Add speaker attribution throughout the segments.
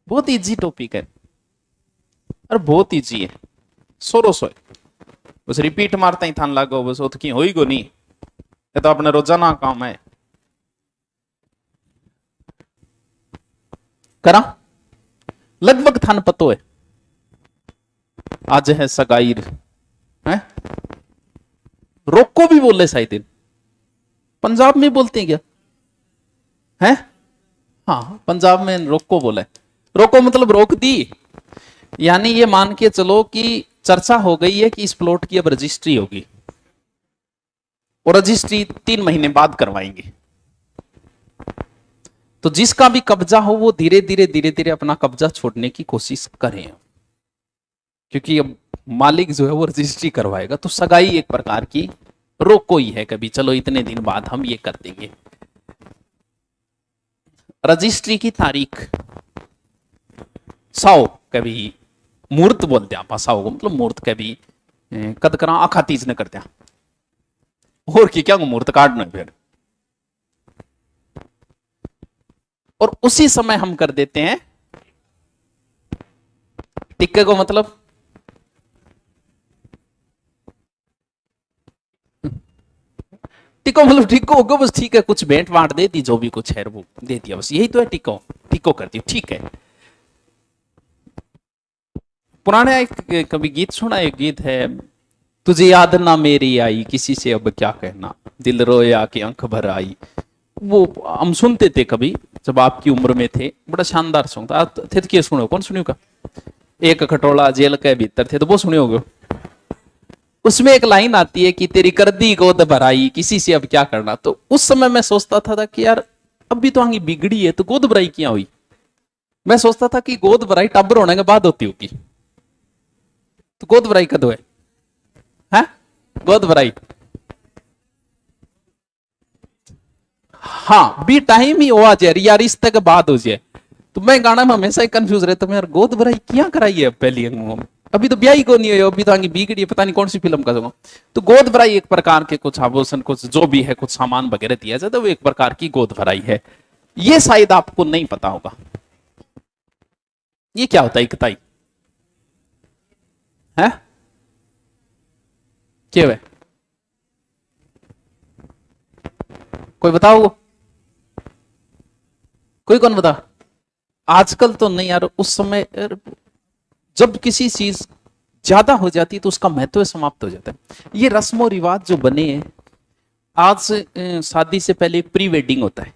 Speaker 1: बहुत easy topic है और बहुत इजी है। सोरो सो बस रिपीट मारता ही थान लागो बस वो तो होई गो नहीं, ये तो अपना रोजाना काम है। करा लगभग थान पतो है आज है सगाईर है, रोको भी बोले शायद पंजाब में बोलते हैं क्या है? हाँ पंजाब में रोको बोला है। रोको मतलब रोक दी, यानी ये मान के चलो कि चर्चा हो गई है कि इस प्लॉट की अब रजिस्ट्री होगी और रजिस्ट्री 3 महीने बाद करवाएंगे। तो जिसका भी कब्जा हो वो धीरे धीरे अपना कब्जा छोड़ने की कोशिश करें, क्योंकि अब मालिक जो है वो रजिस्ट्री करवाएगा। तो सगाई एक प्रकार की रोको ही है, कभी चलो इतने दिन बाद हम ये कर देंगे। रजिस्ट्री की तारीख 100 कभी मुहूर्त बोलते हैं आप, 100 को मतलब मुहूर्त कभी कद करा आखा तीज ने करते हैं और की क्या मुहूर्त काटना फिर, और उसी समय हम कर देते हैं टिक्के को, मतलब टिको मतलब टिको होगा बस, ठीक है कुछ भेंट बांट दे दी, जो भी कुछ है वो दे दिया, बस यही तो है टिको, टिको कर दी ठीक है। पुराने एक कभी गीत सुना, एक गीत है, तुझे याद ना मेरी आई किसी से अब क्या कहना, दिल रोया कि आंख भर आई। वो हम सुनते थे कभी जब आपकी उम्र में थे, बड़ा शानदार सॉन्ग था। थे तो क्या सुनो, कौन सुनियो का, एक खटोला जेल के भीतर थे, तो वो सुने होगे। उसमें एक लाइन आती है कि तेरी कर दी गोद भराई किसी से अब क्या करना। तो उस समय मैं सोचता था कि यार अभी तो आगे बिगड़ी है तो गोद भराई क्या हुई। मैं सोचता था कि गोद भराई टब्बर होने के बाद होती होगी, तो गोद भराई कद है गोद भराई, हाँ भी टाइम ही हुआ जाए यार इस तक बाद हो जाए। तो मैं गाना में हमेशा ही कंफ्यूज रहता हूं यार, गोद भराई क्या कराई है पहली, अभी तो ब्याह ही को नहीं है, अभी तो आगे बिगड़ी है, पता नहीं कौन सी फिल्म का जो। तो गोद भराई एक प्रकार के कुछ आभूषण कुछ जो भी है कुछ सामान वगैरह दिया जाता है, वो एक प्रकार की गोद भराई है। ये शायद आपको नहीं पता होगा, ये क्या होता है इकताई है, क्या है कोई बताओ, कोई कौन बता। आजकल तो नहीं यार, उस समय जब किसी चीज ज्यादा हो जाती है तो उसका महत्व समाप्त हो जाता है। ये रस्मों रिवाज जो बने हैं, आज शादी से पहले प्री वेडिंग होता है,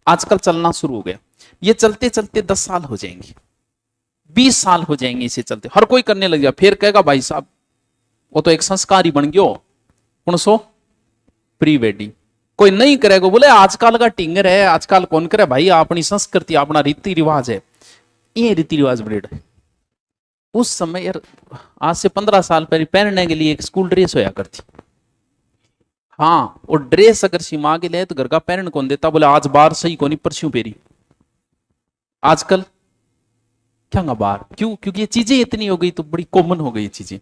Speaker 1: आजकल चलना शुरू हो गया। ये चलते चलते 10 साल हो जाएंगे, 20 साल हो जाएंगे इसे चलते, हर कोई करने लग गया। फिर कहेगा भाई साहब वो तो एक संस्कार ही बन गयो, कौन सो प्री वेडिंग, कोई नहीं करेगा, बोले आजकल का टिंगर है, आजकल कौन करे भाई, अपनी संस्कृति अपना रीति रिवाज है, ये रीति रिवाज बड़े। उस समय यार आज से 15 साल पहले पहनने के लिए एक स्कूल ड्रेस होया करती, हाँ और ड्रेस अगर सीमा के लिए तो घर का पहन कौन देता, बोले आज बार सही कौन परस्यू पेरी। आजकल क्या बार क्यों, क्योंकि ये चीजें इतनी हो गई तो बड़ी कॉमन हो गई चीजें।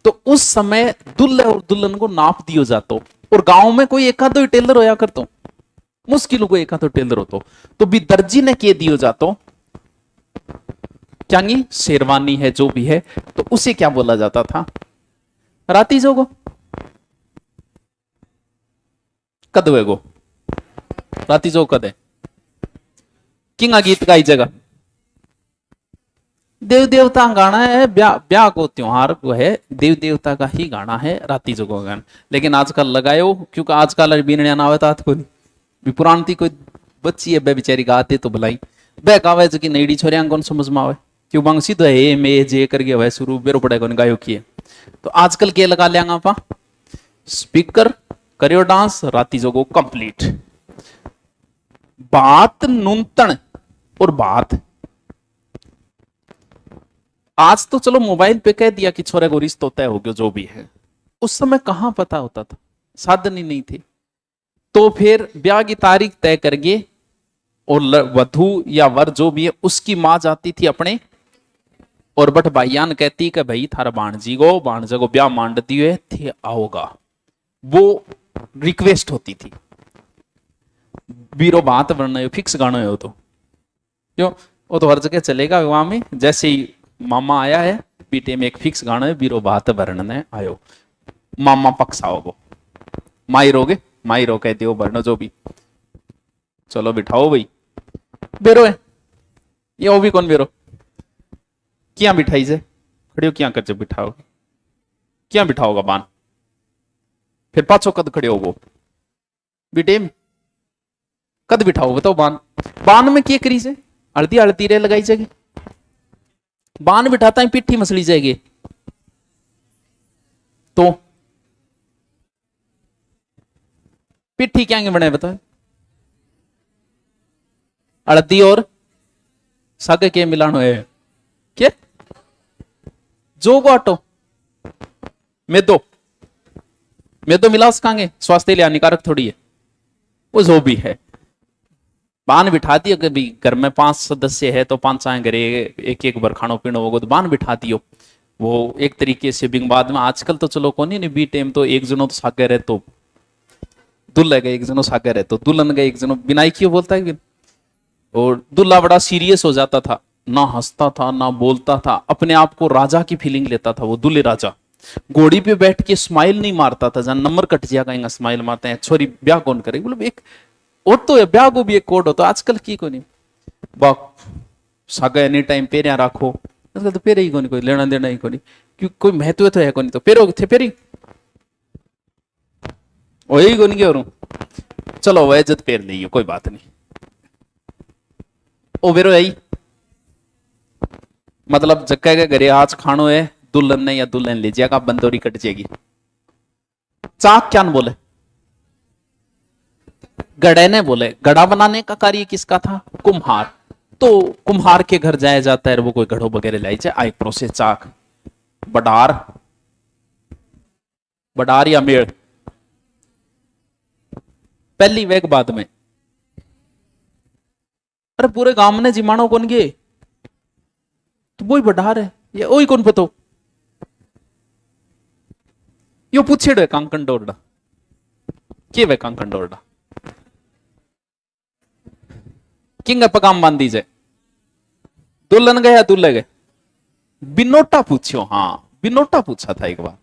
Speaker 1: तो उस समय दुल्हे और दुल्हन को नाप दियो जाता, और गांव में कोई एक आधो टेलर होया करता, मुश्किल को एक आधो टेलर होता, तो भी दर्जी ने के दियो जाता क्या नहीं शेरवानी है जो भी है, तो उसे क्या बोला जाता था, राती जोगो कद वेगो, राती जो कद है किंगा गीत गाई जगह, देव देवता गाना है, ब्याह को त्योहार को है, देव देवता का ही गाना है राती जो को गाना। लेकिन आजकल लगायो, क्योंकि आजकल बीनया ना होता को भी पुरानी कोई बच्ची है बेचारी गाते तो भलाई बे गावे जो कि नईडी छोरियां कौन समझ में आवे, क्यों बांग सीधो है मे जे करके वह शुरू बेरो पड़े कौन गायो किए। तो आजकल के लगा लिया आपा स्पीकर करियो डांस राती जो को कंप्लीट, बात नूतन और बात आज तो चलो मोबाइल पे कह दिया कि छोरे को रिश्ता तय हो गया जो भी है, उस समय कहां पता होता था, साधन ही नहीं थे। तो फिर ब्याह की तारीख तय करके और वधू या वर जो भी है उसकी मां जाती थी अपने, और बट भाईयान कहती कि भाई थारा बाणजी को ब्याह मांड दिए थे आओगा, वो रिक्वेस्ट होती थी। बीरो बात बनना फिक्स गाना हो तो क्यों? वो तो हर जगह चलेगा वहां में। जैसे ही मामा आया है पीटे में एक फिक्स गाना है, बीरो बात भरने आयो, मामा पक्ष आओगो, माई रोगे, माई रो कहते हो भरनो जो भी, चलो बिठाओ भाई, बेरो है ये, वो भी कौन बेरो, क्या बिठाई से खड़े हो, क्या कर जब बिठाओ, क्या बिठाओगा बान, फिर पाछो कद खड़े हो वो बिटेम, कद बिठाओ बताओ बान, बान में क्या करी से, हल्दी हल्दी रे लगाई जाएगी, बान बिठाता है पिट्ठी मसली जाएगी, तो पिट्ठी क्या बने बताओ, हल्दी और सागे के मिलानो है क्या, जो को आटो मैदो, मैदो मिला उसकांगे, स्वास्थ्य लिए हानिकारक थोड़ी है, वो जो भी है, बान बिठा दियो, कभी घर में 5 सदस्य है तो 5 घरे एक एक बार खानो पीनो होगा तो बान बिठा दियो, वो एक तरीके से बिंग बाद में। आजकल तो चलो कौन नहीं बी टाइम तो एक जनो तो सागे रहे तो दुल्हा गए, एक जनो सागे रहे तो दुल्हन गए, एक जनो बिनाई क्यों बोलता है, और दुल्हा बड़ा सीरियस हो जाता था, ना हंसता था ना बोलता था, अपने आप को राजा की फीलिंग लेता था वो दुल्हे राजा, घोड़ी पे बैठ के स्माइल नहीं मारता था, जहां नंबर कट जाएगा स्माइल मारते हैं, छोरी ब्याह कौन करेगी, बोलो एक और तो है ब्याह को भी एक कोड हो, तो आजकल की को नहीं बाक सागा एनी टाइम पेरिया राखो, आजकल तो पेरे ही को नहीं, कोई लेना देना ही को नहीं, क्यों कोई महत्व तो है को नहीं, तो पेरो थे पेरी वही को नहीं क्यों, चलो वह इज्जत पेर ली कोई बात नहीं, ओ बेरो यही मतलब जक्का के घरे आज खानो है, दुल्हन ने या दुल्हन ले जाएगा, बंदोरी कट जाएगी, चाक क्या बोले, गड़े ने बोले, गड़ा बनाने का कार्य किसका था, कुम्हार, तो कुम्हार के घर जाया जाता है, वो कोई घड़ो वगैरह लाई जाए, आई प्रोसेस चाक, बडार, बडार या मेड़, पहली वेग बाद में, अरे पूरे गांव ने जिमानो कौन गए, तो वही बडार है, ये वही कौन पतो, यो पूछेड़ो है कांकन डोरडा, के वे कांकन डोरडा, किंग पगाम बांधी जाए, दुल्हन गए या दुल्हे गए, बिनोटा पूछो, हाँ बिनोटा पूछा था एक बार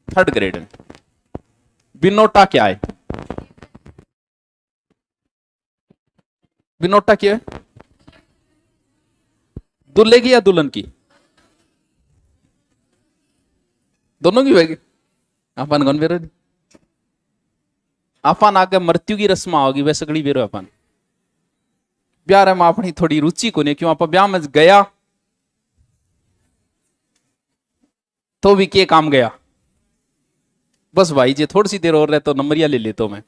Speaker 1: 3rd ग्रेड में, बिनोटा क्या है, बिनोटा क्या है, दुल्हे की या दुल्हन की, दोनों की होगी, अपन कौन बेरो, अपन आगे मृत्यु की रस्म होगी वैसे सगड़ी बेरो अपन, ब्याह में अपनी थोड़ी रुचि को नहीं, क्यों आप ब्याह में गया तो भी के काम गया, बस भाई जी थोड़ी सी देर और रहे तो नंबरिया ले लेता मैं,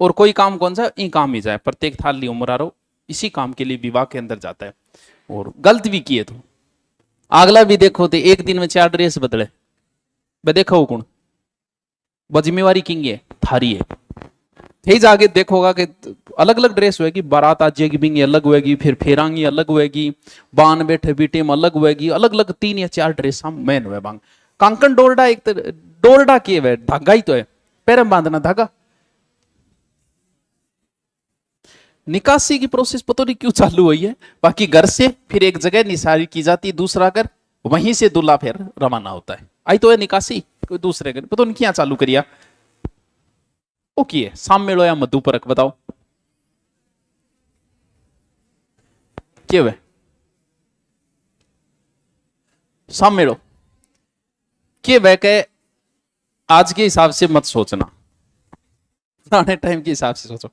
Speaker 1: और कोई काम कौन सा ई काम ही जाए, प्रत्येक थाल ली उम्र आ रहा इसी काम के लिए विवाह के अंदर जाता है, और गलत भी किए तो अगला भी देखो तो एक दिन में 4 ड्रेस बदले, मैं देखा हूं कौन, वह जिम्मेवारी किंग है थारी है, थे जाके देखोगा कि अलग अलग ड्रेस होगी, बारात आज जाएगी बिंगी अलग होगी, फिर फेरांगी अलग होगी, बान बैठे बीटे में अलग होगी, अलग अलग 3 या 4 ड्रेस हम मैन हुए बांग, कांकन डोरडा एक तो डोरडा के है धागा ही तो है, पैर में बांधना धागा, निकासी की प्रोसेस पता नहीं क्यों चालू हुई है, बाकी घर से फिर एक जगह निसारी की जाती है, दूसरा घर वहीं से दूल्हा फिर रवाना होता है, आई तो है निकासी कोई दूसरे घर, पता नहीं क्या चालू करिया, ओके साममेलो या मधुपरक बताओ क्या है, साममेलो के वह के आज के हिसाब से मत सोचना, पुराने टाइम के हिसाब से सोचो,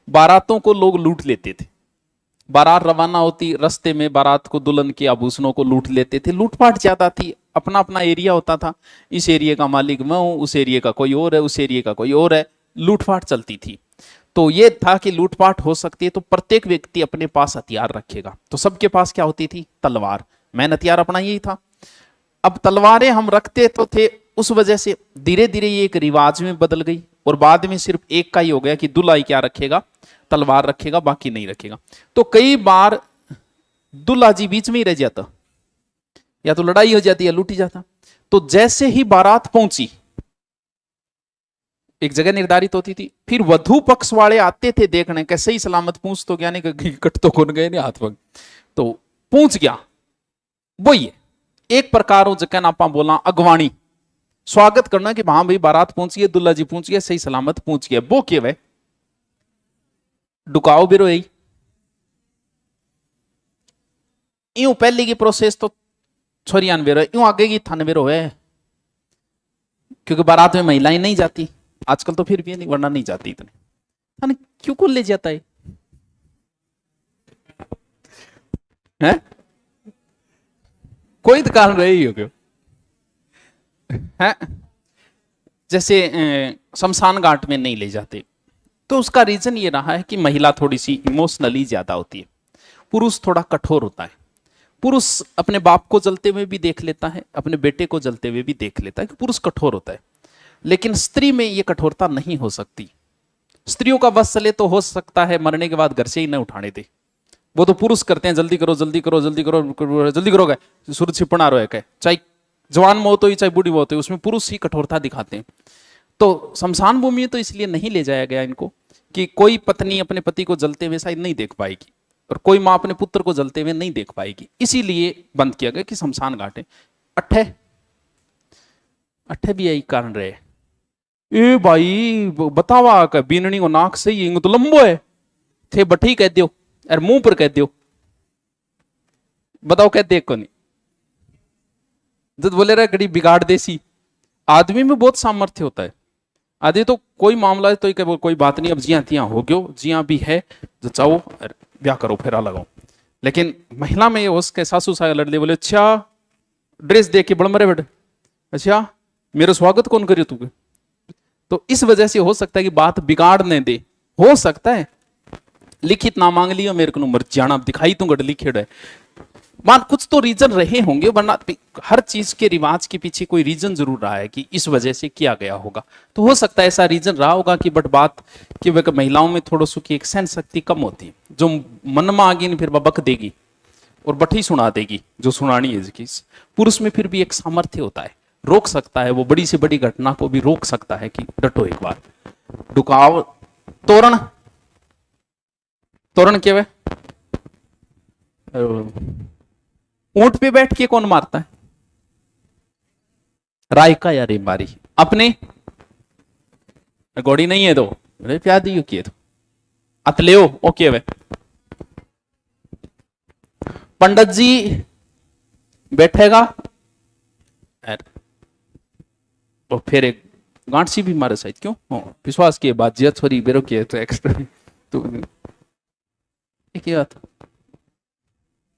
Speaker 1: बारातों को लोग लूट लेते थे, बारात रवाना होती रास्ते में बारात को दुल्हन के आभूषणों को लूट लेते थे, लूटपाट ज्यादा थी, अपना अपना एरिया होता था, इस एरिया का मालिक मैं हूं, उस एरिया का कोई और है, उस एरिया का कोई और है, लूटपाट चलती थी, तो ये था कि लूटपाट हो सकती है तो प्रत्येक व्यक्ति अपने पास हथियार रखेगा, तो सबके पास क्या होती थी, तलवार, मैंने हथियार अपना यही था, अब तलवारें हम रखते तो थे, उस वजह से धीरे धीरे ये एक रिवाज में बदल गई, और बाद में सिर्फ एक का ही हो गया कि दूल्हा ही क्या रखेगा, तलवार रखेगा, बाकी नहीं रखेगा, तो कई बार दूल्हा जी बीच में ही रह जाता, या तो लड़ाई हो जाती या लूटी जाता, तो जैसे ही बारात पहुंची एक जगह निर्धारित होती थी, फिर वधु पक्ष वाले आते थे देखने के सही सलामत पूछ तो क्या नहीं, कट तो कौन गए नहीं हाथ पग, तो पूछ गया वो ये एक प्रकार हो जगह आप बोला अगवाणी स्वागत करना कि हाँ भाई बारात पहुंची है, दुल्ला जी पहुंच गए, सही सलामत पहुंच गया, वो के वे डुकाओ बिरो यही यूं पहले की प्रोसेस तो छोरियान बेरो यूं आगे की थाने बेरो है, क्योंकि बारात में महिलाएं नहीं जाती आजकल, तो फिर भी नहीं वरना नहीं जाती इतने, थाने क्यों को ले जाता है, हैं? कोई तो कारण रही हो क्यों है? जैसे शमशान घाट में नहीं ले जाते, तो उसका रीजन ये रहा है कि महिला थोड़ी सी इमोशनली ज्यादा होती है, पुरुष थोड़ा कठोर होता है। पुरुष अपने बाप को जलते हुए भी देख लेता है, अपने बेटे को जलते हुए भी देख लेता है कि पुरुष कठोर होता है, लेकिन स्त्री में यह कठोरता नहीं हो सकती। स्त्रियों का बस चले तो हो सकता है मरने के बाद घर से ही न उठाने दे, वो तो पुरुष करते हैं, जल्दी करो जल्दी करो जल्दी करो जल्दी करो, गए सूरज छिपना रहा है, चाहे जवान मौत हो चाहे बूढ़ी मौत हो, उसमें पुरुष ही कठोरता दिखाते हैं। तो शमशान भूमि तो इसलिए नहीं ले जाया गया इनको कि कोई पत्नी अपने पति को जलते हुए शायद नहीं देख पाएगी, और कोई माँ अपने पुत्र को जलते हुए नहीं देख पाएगी, इसीलिए बंद किया गया कि शमशान घाट है। अट्ठे अट्ठे भी यही कारण रहे, ए भाई बतावा का बीननी को नाक सही है तो लंबो है थे बठी कह दियो, अरे मुंह पर कह दियो, बताओ कहते एक को नहीं, जब बोले रहे गड़ी बिगाड़ देसी, आदमी में बहुत सामर्थ्य होता है, आदि तो कोई मामला है तो क्या कोई बात नहीं, अब जिया तिया हो गयो, जिया भी है जो चाहो ब्याह करो फेरा लगाओ, लेकिन महिला में उसके सासू साया लड़ले बोले अच्छा ड्रेस दे के बड़ मरे बेटे, अच्छा मेरा स्वागत कौन करे तू, तो इस वजह से हो सकता है कि बात बिगाड़ने दे, हो सकता है लिखित ना मांग लियो मेरे को मर जाना दिखाई तू गड लिखे है, मान कुछ तो रीजन रहे होंगे, वरना हर चीज के रिवाज के पीछे कोई रीजन जरूर रहा है कि इस वजह से किया गया होगा, तो हो सकता है ऐसा रीजन रहा होगा कि बट बात कि वह महिलाओं में थोड़ा सु की एक सहन शक्ति कम होती है, जो मन में आ गई फिर बक देगी और बठी सुना देगी जो सुनानी है जिसकी। पुरुष में फिर भी एक सामर्थ्य होता है, रोक सकता है, वो बड़ी से बड़ी घटना को भी रोक सकता है कि डटो एक बार, डुकाव तोरण तोरण क्या ऊंट पे बैठ के कौन मारता है, रायका या रेमारी, अपने घोड़ी नहीं है तो प्यार दियो किए तो अतलेओ ओके वे पंडित जी बैठेगा तो फिर एक गांठ सी भी मारे शायद, क्यों विश्वास किए बात जिया छोरी बेरो किए तो एक्स्ट्रा तो क्या बात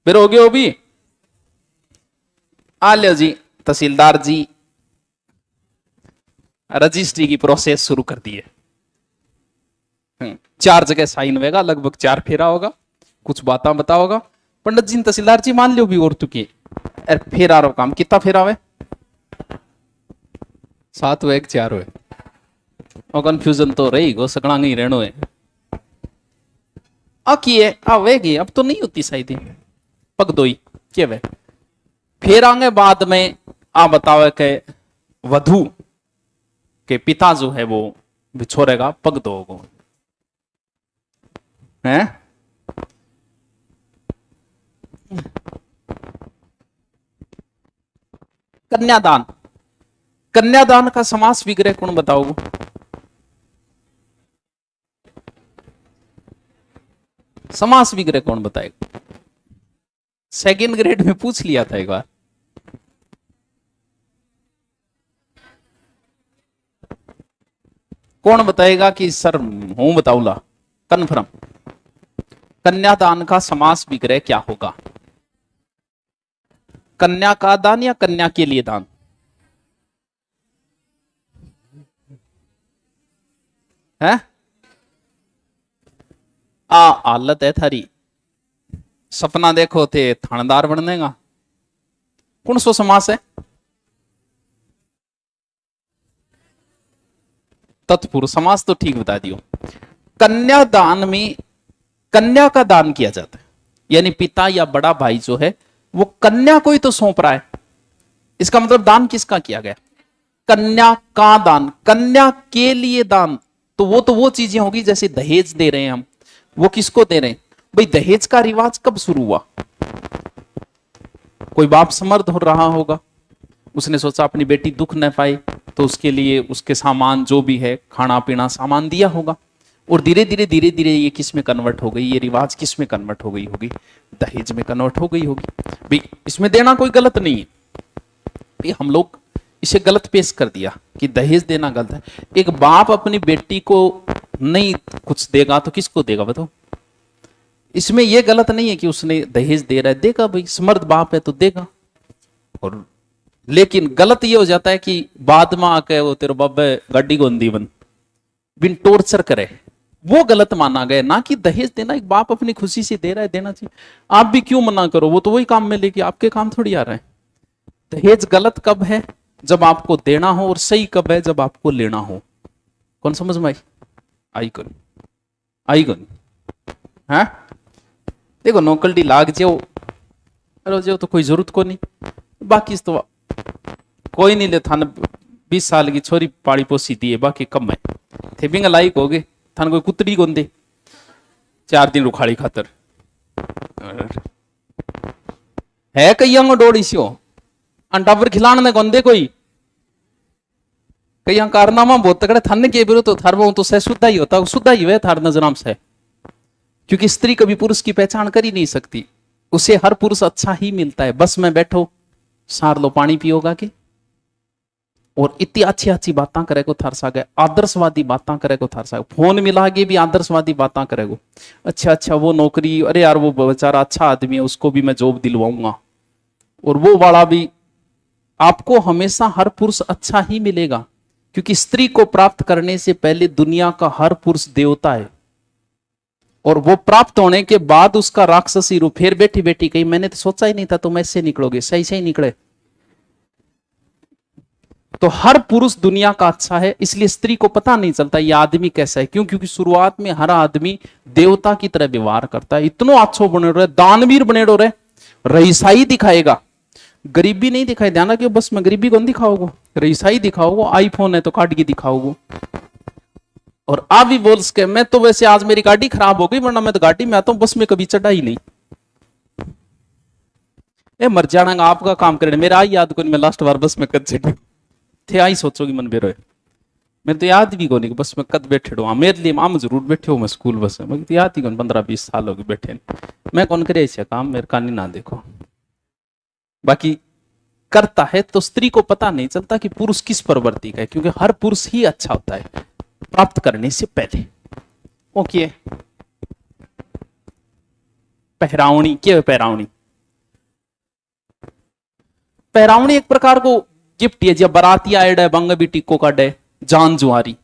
Speaker 1: बेरो हो गया, भी आ लो जी तहसीलदार जी रजिस्ट्री की प्रोसेस शुरू कर दी है, 4 जगह साइन होगा, लगभग 4 फेरा होगा, कुछ बातें बता होगा, पंडित जी तहसीलदार जी मान लो भी और तुके फेरा रो काम कितना फेरा हुए 7 हुए 4 हुए, और कंफ्यूजन तो रही गो सकड़ा नहीं रहनो है है आवेगी, अब तो नहीं होती शायद पग दोई क्या वे फिर आगे बाद में आ बतावे के वधु के पिता जो है वो बिछोरेगा पग दो है। कन्यादान, कन्यादान का समास विग्रह कौन बताओ, समास विग्रह कौन बताएगा, सेकंड ग्रेड में पूछ लिया था एक बार, कौन बताएगा कि सर हूं बताऊला कन्फर्म, कन्यादान का समास विग्रह क्या होगा, कन्या का दान या कन्या के लिए दान, है हालत है थारी, सपना देखो थे थानेदार बनने का, कौन सो समास है, तत्पुरुष समास तो ठीक बता दियो। कन्यादान में कन्या का दान किया जाता है, यानी पिता या बड़ा भाई जो है वो कन्या को ही तो सौंप रहा है, इसका मतलब दान किसका किया गया, कन्या का दान, कन्या के लिए दान, तो वो चीजें होगी जैसे दहेज दे रहे हैं हम, वो किसको दे रहे हैं भाई? दहेज का रिवाज कब शुरू हुआ? कोई बाप समर्थ हो रहा होगा, उसने सोचा अपनी बेटी दुख न पाए, तो उसके लिए उसके सामान जो भी है खाना पीना सामान दिया होगा, और धीरे धीरे ये किस में कन्वर्ट हो गई, ये रिवाज किस में कन्वर्ट हो गई होगी? दहेज में कन्वर्ट हो गई होगी। भाई इसमें देना कोई गलत नहीं है, भाई हम लोग इसे गलत पेश कर दिया कि दहेज देना गलत है। एक बाप अपनी बेटी को नहीं कुछ देगा तो किसको देगा बताओ? इसमें यह गलत नहीं है कि उसने दहेज दे रहा है, देगा भाई, समर्थ बाप है तो देगा। और लेकिन गलत ये हो जाता है कि बाद में आके वो तेरे बाबा गाड़ी गोंदी बन बिन टॉर्चर करे, वो गलत माना गया ना कि दहेज देना एक बाप अपनी खुशी से दे रहा है, देना चाहिए। आप भी क्यों मना करो, वो तो वही काम में लेके आपके काम थोड़ी आ रहा है। दहेज गलत कब है? जब आपको देना हो, और सही कब है? जब आपको लेना हो। कौन समझ में आई कौन? आई कौन? है देखो नौकरी लाग जाओ, अरे जाओ तो कोई जरूरत को नहीं, बाकी तो कोई नहीं ले थाने 20 साल की छोरी पाड़ी पोसी दी है, बाकी कम है थे बिंग लाइक हो गए, थाने कोई कुतड़ी को दे 4 दिन रुखाड़ी खातर है कई डोड़ी सियो अंटावर खिलाने गोंदे कोई कई कारनामा बहुत तगड़े थाने के बिरो तो थार वो तो सह शुद्धा ही होता, शुद्धा ही वे थार नजराम से, क्योंकि स्त्री कभी पुरुष की पहचान कर ही नहीं सकती, उसे हर पुरुष अच्छा ही मिलता है। बस में बैठो सार लो पानी पियोगा के, और इतनी अच्छी अच्छी बातें करेगो थार सागे, आदर्शवादी बातें करेगो थार सागे, फोन मिला के भी आदर्शवादी बातें करेगो। अच्छा वो नौकरी, अरे यार वो बेचारा अच्छा आदमी है, उसको भी मैं जॉब दिलवाऊंगा, और वो वाला भी। आपको हमेशा हर पुरुष अच्छा ही मिलेगा, क्योंकि स्त्री को प्राप्त करने से पहले दुनिया का हर पुरुष देवता है, और वो प्राप्त होने के बाद उसका राक्षसी रूप। फिर बेटी बेटी कही मैंने तो सोचा ही नहीं था तुम ऐसे निकलोगे, सही सही निकले। तो हर पुरुष दुनिया का अच्छा है, इसलिए स्त्री को पता नहीं चलता ये आदमी कैसा है। क्यों? क्योंकि शुरुआत में हर आदमी देवता की तरह व्यवहार करता है, इतनो अच्छो बने रहे, दानवीर बने रहे, रईसाई दिखाएगा, गरीबी नहीं दिखाई देना कि बस मैं गरीबी कौन दिखाओगे, रईसाई दिखाओगे, आईफोन है तो काट के दिखाओगे। और आप भी बोल सके मैं तो वैसे आज मेरी गाड़ी खराब हो गई, वरना मैं तो गाड़ी में आता हूं, बस में कभी चढ़ा ही नहीं। ए मर जाना आपका काम करे, मेरा आई याद को नहीं, मैं लास्ट बार बस में कद चढ़ी थे, आई सोचोगी मन बेरो मेरे तो याद भी को नहीं बस में कद बैठे हो। मेरे लिए माम जरूर बैठे हो मैं स्कूल बस में, मैं तो याद ही कौन 15-20 साल हो गए बैठे, मैं कौन करे ऐसे काम, मेरे का नहीं ना देखो। बाकी करता है तो स्त्री को पता नहीं चलता कि पुरुष किस प्रवृत्ति का है, क्योंकि हर पुरुष ही अच्छा होता है प्राप्त करने से पहले। ओके पहरावनी क्या है? पहरावनी पहरावनी एक प्रकार को गिफ्ट है, जब बाराती आए डे बंग भी टिक्को का डे जान जुआरी।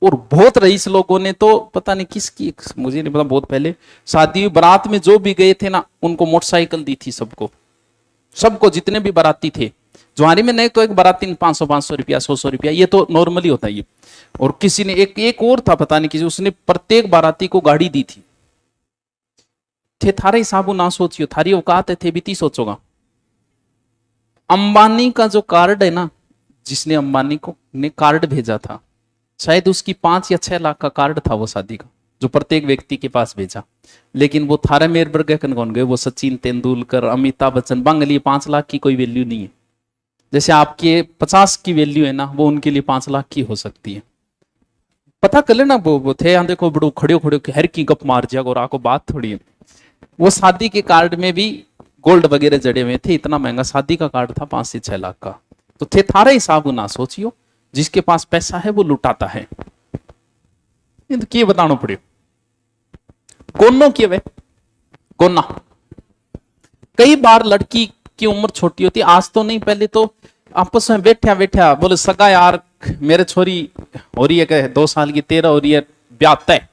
Speaker 1: और बहुत रईस लोगों ने तो पता नहीं किसकी, मुझे नहीं पता, बहुत पहले शादी बारात में जो भी गए थे ना उनको मोटरसाइकिल दी थी, सबको जितने भी बाराती थे। जुआरी में नहीं तो एक बाराती ने 500 रुपया 100 रुपया, ये तो नॉर्मली होता है ये। और किसी ने एक और था पता नहीं किसी, उसने प्रत्येक बाराती को गाड़ी दी थी। थे थारे हिसाबू ना सोचियो, थारी औकात है थे बीती सोचोगा। अंबानी का जो कार्ड है ना, जिसने अंबानी को ने कार्ड भेजा था, शायद उसकी 5 या 6 लाख का कार्ड था वो शादी का, जो प्रत्येक व्यक्ति के पास भेजा। लेकिन वो थारे मेरबर गए कौन गए, वो सचिन तेंदुलकर, अमिताभ बच्चन, बंग लिए 5 लाख की कोई वैल्यू नहीं है। जैसे आपके 50 की वैल्यू है ना, वो उनके लिए 5 लाख की हो सकती है। पता कर लेना, वो थे यहाँ देखो बड़ो खड़े हर की गप मार जाएगा, और आपको बात थोड़ी है। वो शादी के कार्ड में भी गोल्ड वगैरह जड़े हुए थे, इतना महंगा शादी का कार्ड था 5 से 6 लाख का। तो थे थारे हिसाब ना सोचियो, जिसके पास पैसा है वो लुटाता है। ये तो क्या बताना पड़े गोनो किए वे गोना। कई बार लड़की की उम्र छोटी होती, आज तो नहीं, पहले तो आपस में बैठा बैठा बोले सगा यार मेरे छोरी हो रही है 2 साल की 13 हो रही है, ब्याह तय,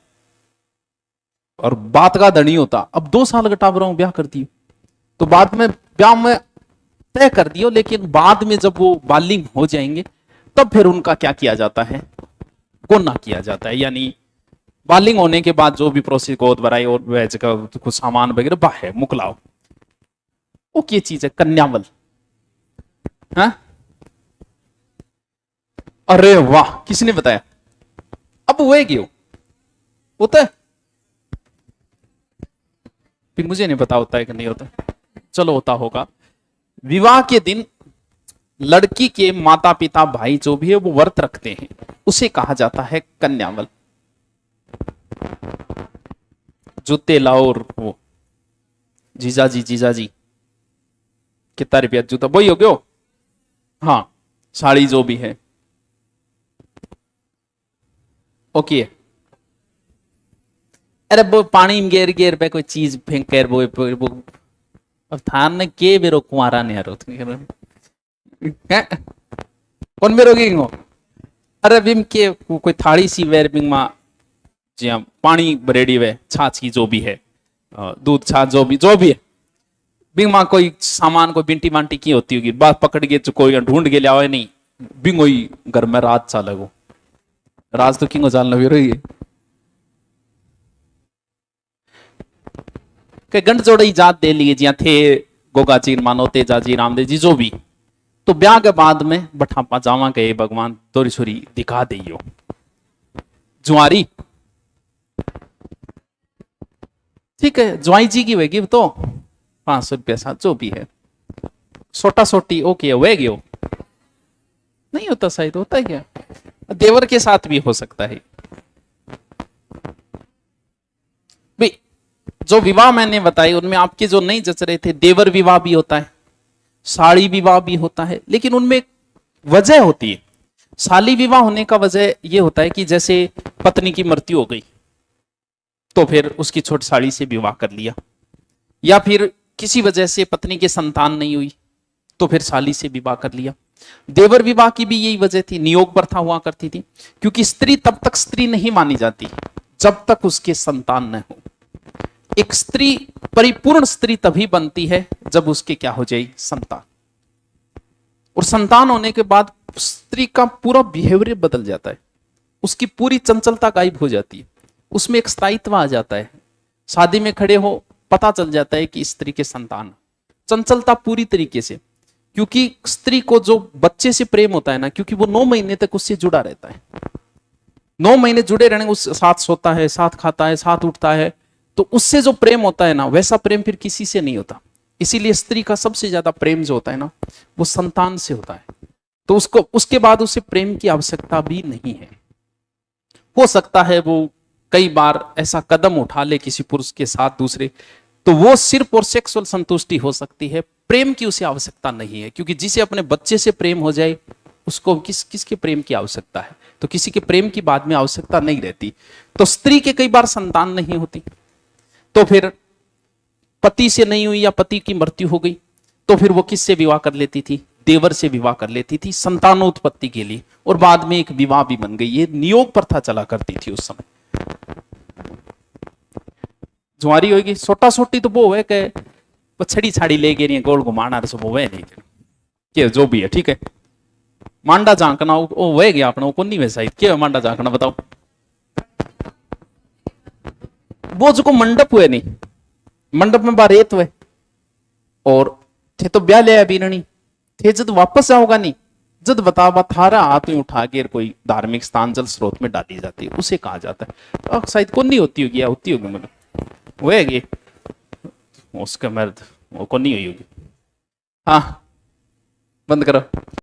Speaker 1: और बात का धनी होता। अब 2 साल का टाबर हूं ब्याह कर दियो, तो बाद में ब्याह में तय कर दियो, लेकिन बाद में जब वो बालिग हो जाएंगे तब फिर उनका क्या किया जाता है, गोना किया जाता है। यानी बालिग होने के बाद जो भी प्रोसेस गोद भराई और वेज का कुछ सामान वगैरह बाहर मुकलाओ, वो क्या चीज है, कन्यावल। हाँ अरे वाह, किसने बताया? अब हुए क्यों होता है? फिर मुझे नहीं पता होता है कि नहीं होता, चलो होता होगा। विवाह के दिन लड़की के माता पिता भाई जो भी है वो व्रत रखते हैं, उसे कहा जाता है कन्यावल। जूते लाओ और वो जीजा जी कितना रुपया जूता, वही हो गयो। हाँ, साड़ी जो भी है, ओके। अरे वो पानी में गेर गेर पे कोई चीज फेंक कर वो अब थान ने के बेरो कुआरा ने यारो कौन बेरो गेंगो। अरे बिम के कोई थाली सी वेर बिंग मा जी पानी रेडी वे छाछ की जो भी है, दूध छाछ जो भी है, बिंग मां कोई सामान कोई बिंटी बांटी की होती होगी, बात पकड़ के जो कोई ढूंढ के लिया नहीं, बिंग वही घर में रात सा लगो, राज तो किंग चालना भी रही है के गंड जोड़े जात दे लिए जिया थे गोगा जी मानो तेजा जी रामदेव जी जो भी, तो ब्याह के बाद में बठापा जावा गए भगवान तोरी छोरी दिखा दियो जुआरी, ठीक है ज्वाई जी की वेगी तो 500 रुपया साथ जो भी है, सोटा सोटी ओके वे गयो नहीं होता, शायद होता है क्या, देवर के साथ भी हो सकता है भाई। जो विवाह मैंने बताई उनमें आपके जो नहीं जच रहे थे, देवर विवाह भी होता है, साड़ी विवाह भी होता है, लेकिन उनमें वजह होती है। साली विवाह होने का वजह यह होता है कि जैसे पत्नी की मृत्यु हो गई तो फिर उसकी छोटी साड़ी से विवाह कर लिया, या फिर किसी वजह से पत्नी के संतान नहीं हुई तो फिर साली से विवाह कर लिया। देवर विवाह की भी यही वजह थी, नियोग प्रथा हुआ करती थी, क्योंकि स्त्री तब तक स्त्री नहीं मानी जाती जब तक उसके संतान न हो। एक स्त्री परिपूर्ण स्त्री तभी बनती है जब उसके क्या हो जाए संतान, और संतान होने के बाद स्त्री का पूरा बिहेवियर बदल जाता है, उसकी पूरी चंचलता गायब हो जाती है, उसमें एक स्थायित्व आ जाता है। शादी में खड़े हो पता चल जाता है कि स्त्री के संतान, चंचलता पूरी तरीके से, क्योंकि स्त्री को जो बच्चे से प्रेम होता है ना, क्योंकि वो 9 महीने तक उससे जुड़ा रहता है, 9 महीने जुड़े रहने, उस साथ सोता है, साथ खाता है, साथ उठता है, तो उससे जो प्रेम होता है ना, वैसा प्रेम फिर किसी से नहीं होता। इसीलिए स्त्री का सबसे ज्यादा प्रेम जो होता है ना, वो संतान से होता है, तो उसको उसके बाद उसे प्रेम की आवश्यकता भी नहीं है। हो सकता है वो कई बार ऐसा कदम उठा ले किसी पुरुष के साथ दूसरे, तो वो सिर्फ और सेक्सुअल संतुष्टि हो सकती है, प्रेम की उसे आवश्यकता नहीं है, क्योंकि जिसे अपने बच्चे से प्रेम हो जाए उसको किसके प्रेम की आवश्यकता है, तो किसी के प्रेम की बाद में आवश्यकता नहीं रहती। तो स्त्री के कई बार संतान नहीं होती, तो फिर पति से नहीं हुई या पति की मृत्यु हो गई तो फिर वो किससे विवाह कर लेती थी, देवर से विवाह कर लेती थी संतानोत्पत्ति के लिए, और बाद में एक विवाह भी बन गई। ये नियोग प्रथा चला करती थी उस समय। जुआरी होगी सोटा सोटी तो वो है कि छड़ी छाड़ी ले गई गोल घुमाना सब वो है नहीं के जो भी है, ठीक है। मांडा झांकना वो वह गया अपना, वो नहीं वैसा क्या मांडा झांकना बताओ, वो जो मंडप हुए नहीं, मंडप में बार रेत हुए और थे तो ब्याह ले अभी नहीं थे, जब वापस आओगा नहीं, जब बतावा थारा हाथ में उठा के कोई धार्मिक स्थान जल स्रोत में डाली जाती है, उसे कहा जाता है। तो शायद कौन नहीं होती होगी या होती होगी, मतलब वो है उसका मर्द वो कौन नहीं हुई होगी। हाँ बंद करो।